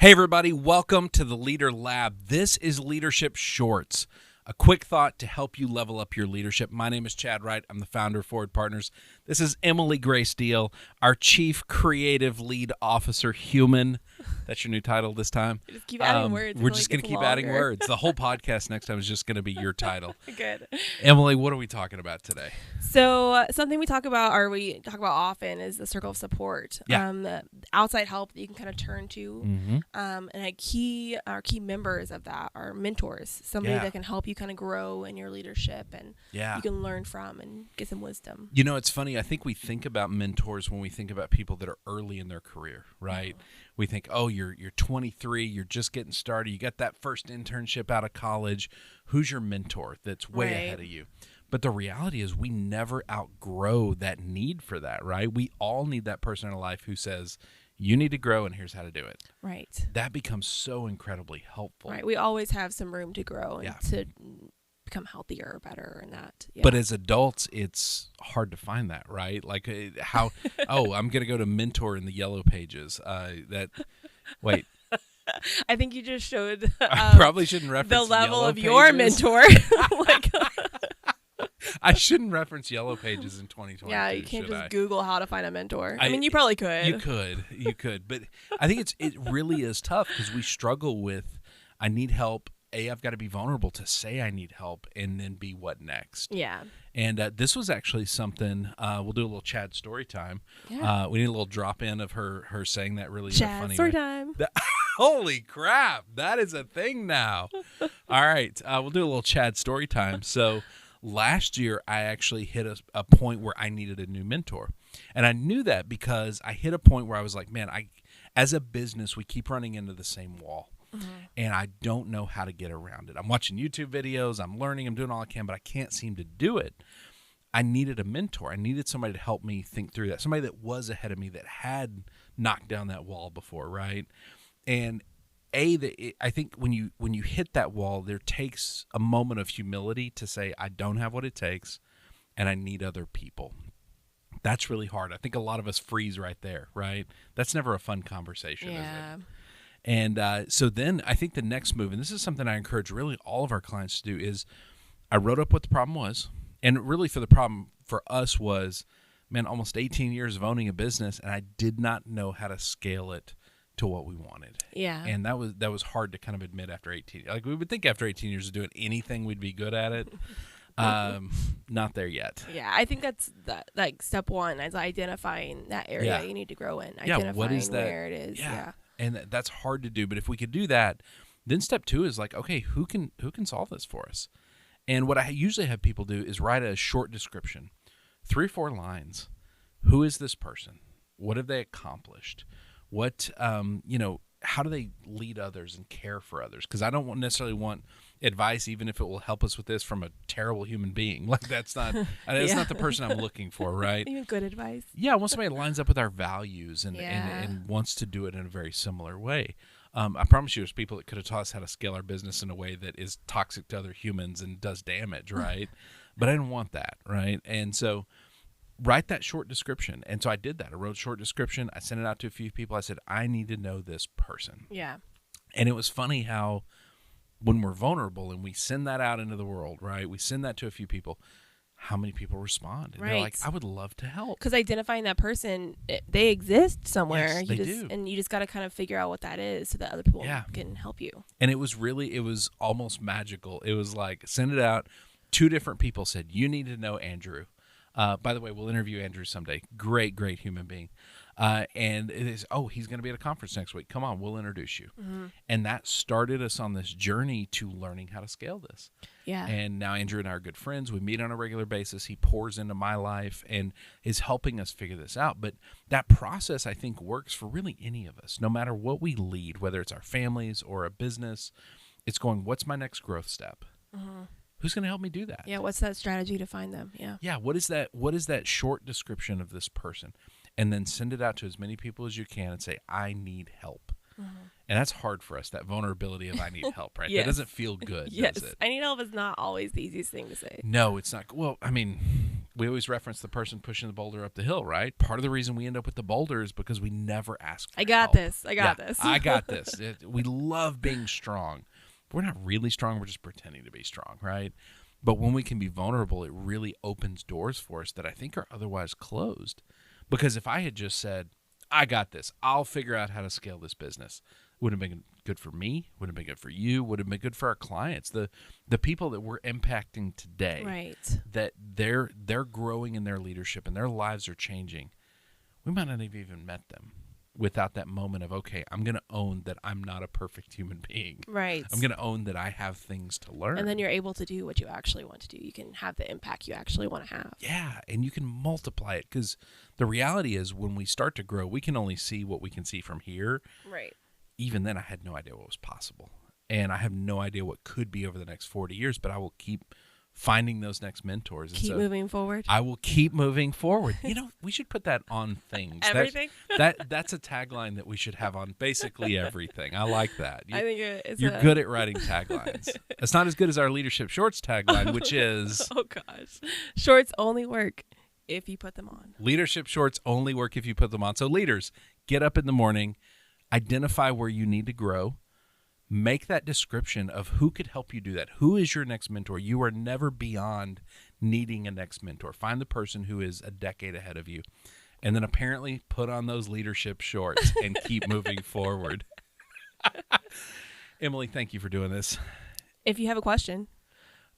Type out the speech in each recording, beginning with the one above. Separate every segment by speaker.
Speaker 1: Hey everybody, welcome to the Leader Lab. This is Leadership Shorts, a quick thought to help you level up your leadership. My name is Chad Wright. I'm the founder of Forward Partners. This is Emily Grace Deal, our Chief Creative Lead Officer Human. That's your new title this time.
Speaker 2: You just keep adding words.
Speaker 1: We're just going to keep adding words. The whole podcast next time is just going to be your title.
Speaker 2: Good.
Speaker 1: Emily, what are we talking about today?
Speaker 2: So something we talk about often is the circle of support.
Speaker 1: Yeah.
Speaker 2: Outside help that you can kind of turn to.
Speaker 1: Mm-hmm.
Speaker 2: And our key members of that are mentors. Somebody that can help you kind of grow in your leadership and you can learn from and get some wisdom.
Speaker 1: You know, it's funny. I think we think about mentors when we think about people that are early in their career, right? Mm-hmm. We think, oh, you're 23, you're just getting started, you got that first internship out of college. Who's your mentor that's way ahead of you? But the reality is we never outgrow that need for that, right? We all need that person in our life who says, you need to grow and here's how to do it.
Speaker 2: Right.
Speaker 1: That becomes so incredibly helpful.
Speaker 2: Right. We always have some room to grow and to become healthier or better and that. Yeah.
Speaker 1: But as adults, it's hard to find that, right? Like how, I'm going to go to mentor in the yellow pages. Wait.
Speaker 2: I think you just showed
Speaker 1: I probably shouldn't reference
Speaker 2: the level
Speaker 1: yellow
Speaker 2: of
Speaker 1: pages.
Speaker 2: your mentor.
Speaker 1: I shouldn't reference yellow pages in 2022.
Speaker 2: Yeah, you can't just Google how to find a mentor. I mean, you probably could.
Speaker 1: You could. But I think it really is tough because we struggle with, I need help. I've got to be vulnerable to say I need help, and then be what next? Yeah. And this was actually something, we'll do a little Chad story time. Yeah. We need a little drop in of her saying that really
Speaker 2: Chad
Speaker 1: funny
Speaker 2: story
Speaker 1: way.
Speaker 2: Time.
Speaker 1: Holy crap, that is a thing now. All right, we'll do a little Chad story time. So last year, I actually hit a point where I needed a new mentor. And I knew that because I hit a point where I was like, man, as a business, we keep running into the same wall. Mm-hmm. And I don't know how to get around it. I'm watching YouTube videos, I'm learning, I'm doing all I can, but I can't seem to do it. I needed a mentor. I needed somebody to help me think through that. Somebody that was ahead of me, that had knocked down that wall before, right? And I think when you hit that wall, there takes a moment of humility to say, I don't have what it takes, and I need other people. That's really hard. I think a lot of us freeze right there, right? That's never a fun conversation, is it? And so then I think the next move, and this is something I encourage really all of our clients to do, is I wrote up what the problem was. And really the problem for us was, man, almost 18 years of owning a business, and I did not know how to scale it to what we wanted. Yeah. And that was hard to kind of admit after 18. Like, we would think after 18 years of doing anything, we'd be good at it. Not there yet.
Speaker 2: Yeah, I think that's like step one, is identifying that area you need to grow in. Identifying
Speaker 1: what is that?
Speaker 2: Where it is. Yeah.
Speaker 1: And that's hard to do. But if we could do that, then step two is like, okay, who can solve this for us? And what I usually have people do is write a short description, 3 or 4 lines. Who is this person? What have they accomplished? What, how do they lead others and care for others? Because I don't necessarily want advice, even if it will help us with this, from a terrible human being. Like, that's not not the person I'm looking for, right?
Speaker 2: Even good advice.
Speaker 1: Yeah, I want somebody that lines up with our values and wants to do it in a very similar way. I promise you, there's people that could have taught us how to scale our business in a way that is toxic to other humans and does damage, right? But I didn't want that, right? And so write that short description. And so I did that. I wrote a short description. I sent it out to a few people. I said, I need to know this person. Yeah. And it was funny how when we're vulnerable and we send that out into the world, right? We send that to a few people. How many people respond? And they're like, I would love to help.
Speaker 2: Because identifying that person, they exist somewhere.
Speaker 1: Yes, they do.
Speaker 2: And you just got to kind of figure out what that is so that other people can help you.
Speaker 1: And it was almost magical. It was like, send it out. 2 different people said, you need to know Andrew. By the way, we'll interview Andrew someday. Great, great human being. And it is, he's going to be at a conference next week. Come on, we'll introduce you. Mm-hmm. And that started us on this journey to learning how to scale this. Yeah. And now Andrew and I are good friends. We meet on a regular basis. He pours into my life and is helping us figure this out. But that process, I think, works for really any of us, no matter what we lead, whether it's our families or a business. It's going, what's my next growth step? Mm-hmm. Who's going to help me do that?
Speaker 2: Yeah, what's that strategy to find them? Yeah.
Speaker 1: Yeah, what is that short description of this person? And then send it out to as many people as you can and say, I need help. Mm-hmm. And that's hard for us, that vulnerability of I need help, right?
Speaker 2: Yes.
Speaker 1: That doesn't feel good, does it?
Speaker 2: I need help is not always the easiest thing to say.
Speaker 1: No, it's not. Well, I mean, We always reference the person pushing the boulder up the hill, right? Part of the reason we end up with the boulder is because we never ask for help.
Speaker 2: I got this.
Speaker 1: I got this. We love being strong. We're not really strong. We're just pretending to be strong, right? But when we can be vulnerable, it really opens doors for us that I think are otherwise closed. Because if I had just said, I got this, I'll figure out how to scale this business, would have been good for me, would have been good for you, would have been good for our clients, the people that we're impacting today,
Speaker 2: right?
Speaker 1: That they're growing in their leadership and their lives are changing. We might not have even met them without that moment of, okay, I'm going to own that I'm not a perfect human being.
Speaker 2: Right.
Speaker 1: I'm going to own that I have things to learn.
Speaker 2: And then you're able to do what you actually want to do. You can have the impact you actually want to have.
Speaker 1: Yeah, and you can multiply it, because the reality is when we start to grow, we can only see what we can see from here.
Speaker 2: Right.
Speaker 1: Even then, I had no idea what was possible. And I have no idea what could be over the next 40 years, but I will keep finding those next mentors.
Speaker 2: Keep moving forward.
Speaker 1: I will keep moving forward. We should put that on things.
Speaker 2: Everything?
Speaker 1: That's a tagline that we should have on basically everything. I like that.
Speaker 2: I think
Speaker 1: you're good at writing taglines. It's not as good as our Leadership Shorts tagline, which is...
Speaker 2: Oh, gosh. Shorts only work if you put them on.
Speaker 1: Leadership Shorts only work if you put them on. So leaders, get up in the morning, identify where you need to grow, make that description of who could help you do that. Who is your next mentor? You are never beyond needing a next mentor. Find the person who is a decade ahead of you. And then apparently put on those leadership shorts and keep moving forward. Emily, thank you for doing this.
Speaker 2: If you have a question.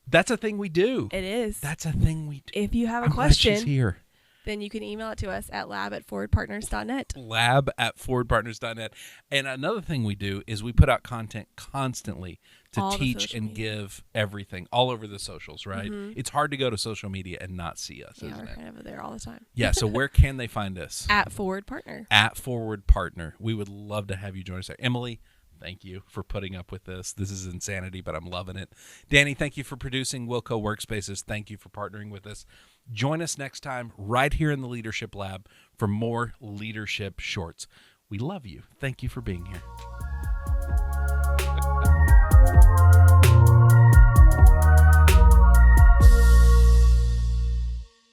Speaker 1: That's a thing we do.
Speaker 2: It is.
Speaker 1: That's a thing we do.
Speaker 2: If you have a
Speaker 1: I'm
Speaker 2: question.
Speaker 1: glad she's here.
Speaker 2: Then you can email it to us at lab@forwardpartners.net.
Speaker 1: lab@forwardpartners.net. And another thing we do is we put out content constantly to teach and give everything all over the socials, right? Mm-hmm. It's hard to go to social media and not see us, isn't it?
Speaker 2: Yeah, we're kind of there all the time.
Speaker 1: Yeah, so where can they find us?
Speaker 2: At Forward Partner.
Speaker 1: At Forward Partner. We would love to have you join us there. Emily, thank you for putting up with this. This is insanity, but I'm loving it. Danny, thank you for producing Wilco Workspaces. Thank you for partnering with us. Join us next time right here in the Leadership Lab for more Leadership Shorts. We love you. Thank you for being here.